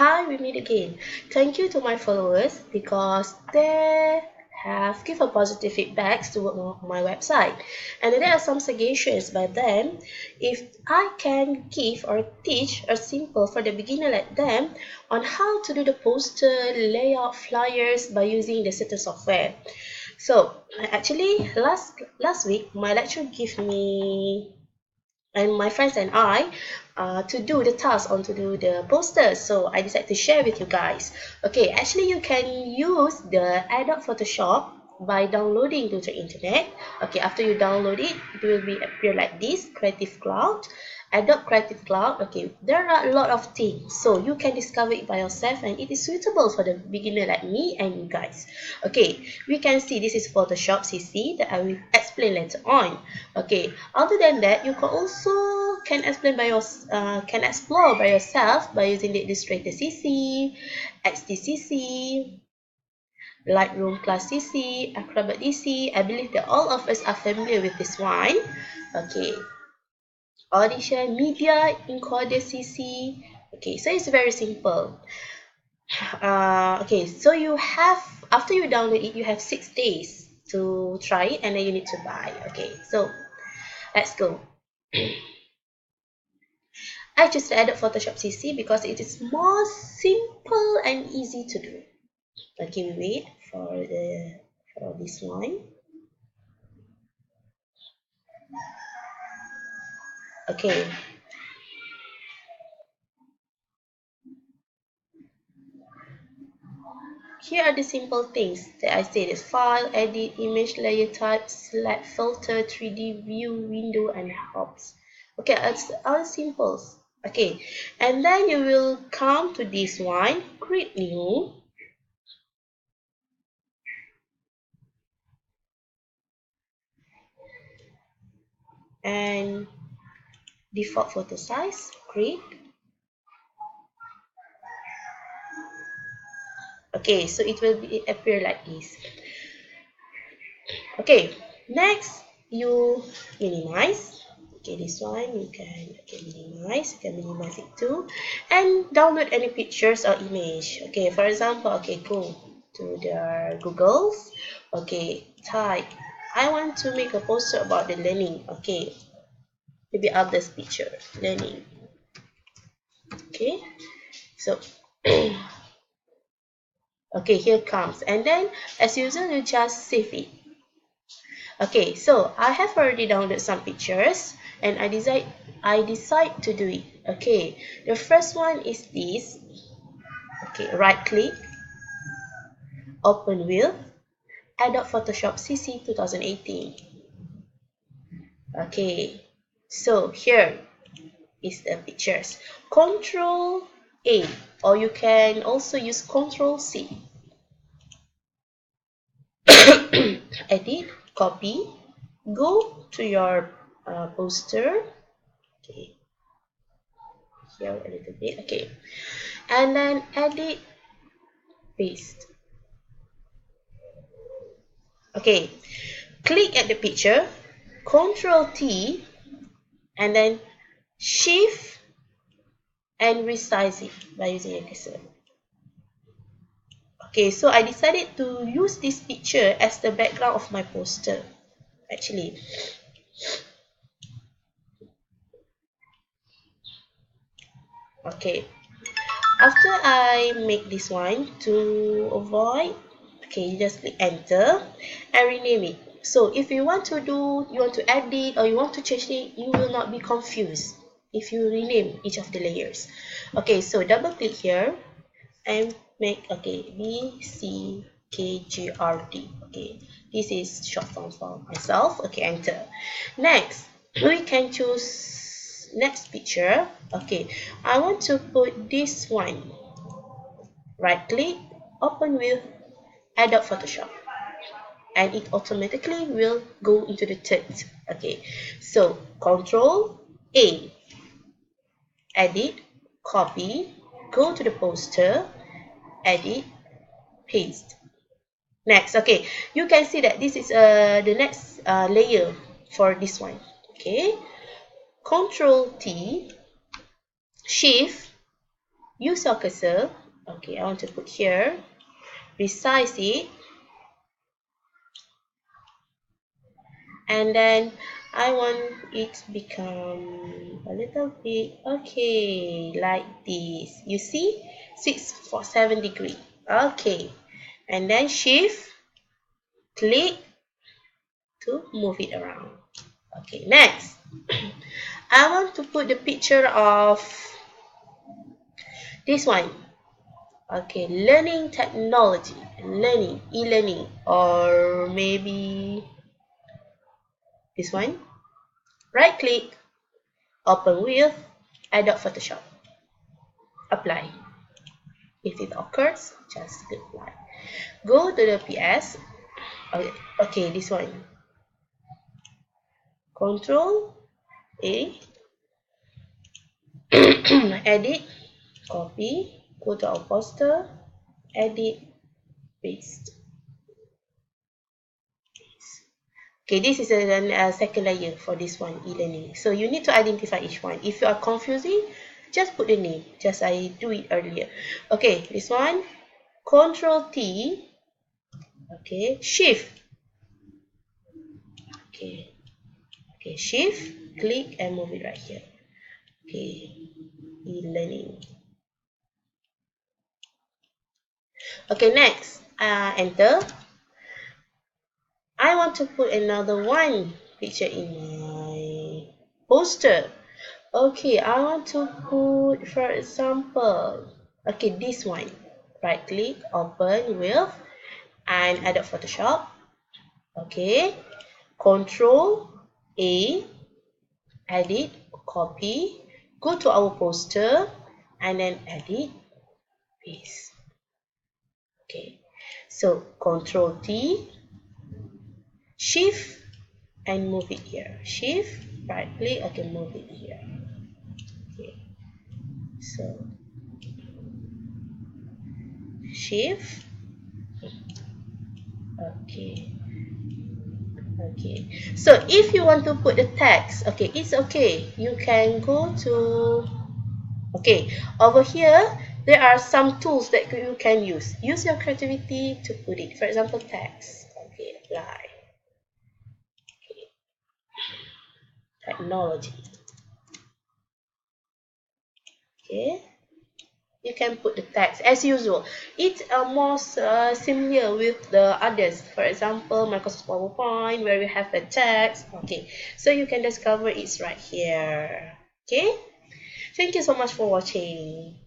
hi, we meet again. Thank you to my followers because they have given positive feedbacks to my website, and there are some suggestions by them if I can give or teach a simple for the beginner like them on how to do the poster layout flyers by using the certain software. So actually last week my lecturer gave me and my friends and I to do the task on to do the posters. So I decided to share with you guys. Okay, actually you can use the Adobe Photoshop by downloading to the internet. Okay, after you download it, it will be appear like this, Creative Cloud. Adobe Creative Cloud. Okay, there are a lot of things, so you can discover it by yourself, and it is suitable for the beginner like me and you guys. Okay, we can see this is Photoshop CC that I will explain later on. Okay, other than that, you can also can explore by yourself by using the Illustrator CC, XD Lightroom Class CC, Acrobat DC. I believe that all of us are familiar with this one. Okay, Audition, Media, Encoder CC. Okay, so it's very simple. Okay, so you have, after you download it, you have 6 days to try it, and then you need to buy. Okay, so let's go. I just added Photoshop CC because it is more simple and easy to do. Okay, we wait for this one. Okay, here are the simple things that I said is file, edit, image, layer type, select, filter, 3D view, window, and hops. Okay, it's all simple. Okay, and then you will come to this one, create new, and default photo size, create. Okay, so it will appear like this. Okay, next you minimize. Okay, this one you can minimize. You can minimize it too, and download any pictures or image. Okay, for example, okay, go to the Google's. Okay, type. I want to make a poster about the learning. Okay, maybe up this picture learning. Okay, so okay, here comes, and then as usual, you just save it. Okay, so I have already downloaded some pictures, and I decide to do it. Okay, the first one is this. Okay, right click, open with Adobe Photoshop CC 2018. Okay, so here is the pictures. Control A, or you can also use Control C. Edit, copy, go to your poster. Okay, here a little bit. Okay, and then edit, paste. Okay, click at the picture, Control T, and then Shift and resize it by using a cursor. Okay, so I decided to use this picture as the background of my poster actually. Okay, after I make this one, to avoid, okay, you just click enter and rename it. So if you want to edit, or you want to change it, you will not be confused if you rename each of the layers. Okay, so double click here and make, okay, BCKGRD. Okay, this is short form for myself. Okay, enter. Next, we can choose next picture. Okay, I want to put this one. Right click, open with Adobe Photoshop, and it automatically will go into the text. Okay, so Control A, edit, copy, go to the poster, edit, paste. Next, okay, you can see that this is the next layer for this one. Okay, Control T, Shift, use your cursor. Okay, I want to put here, resize it, and then I want it to become a little bit, okay, like this. You see, 647 degree. Okay, and then shift, click to move it around. Okay, next, I want to put the picture of this one. Okay, learning technology, learning, e-learning, or maybe this one. Right click, open with Adobe Photoshop. Apply. If it occurs, just click apply. Go to the PS. Okay, this one. Control A. Edit, copy, go to our poster, edit, paste. Okay, this is a second layer for this one, e-learning. So you need to identify each one. If you are confusing, just put the name, just I do it earlier. Okay, this one, Control T, okay, Shift. Okay, okay, Shift, click and move it right here. Okay, e-learning. Okay, next, enter. I want to put another one picture in my poster. Okay, I want to put, for example, okay, this one. Right click, open with, and Adobe Photoshop. Okay, Control A, edit, copy, go to our poster, and then edit, paste. Okay, so Control T, Shift, and move it here. Shift, right click, I can move it here. Okay, so Shift, okay, okay. So if you want to put the text, okay, it's okay. You can go to, okay, over here there are some tools that you can use. Use your creativity to put it. For example, text. Okay, apply. Okay. Technology. Okay. You can put the text as usual. It's more similar with the others. For example, Microsoft PowerPoint, where we have the text. Okay, so you can discover it's right here. Okay, thank you so much for watching.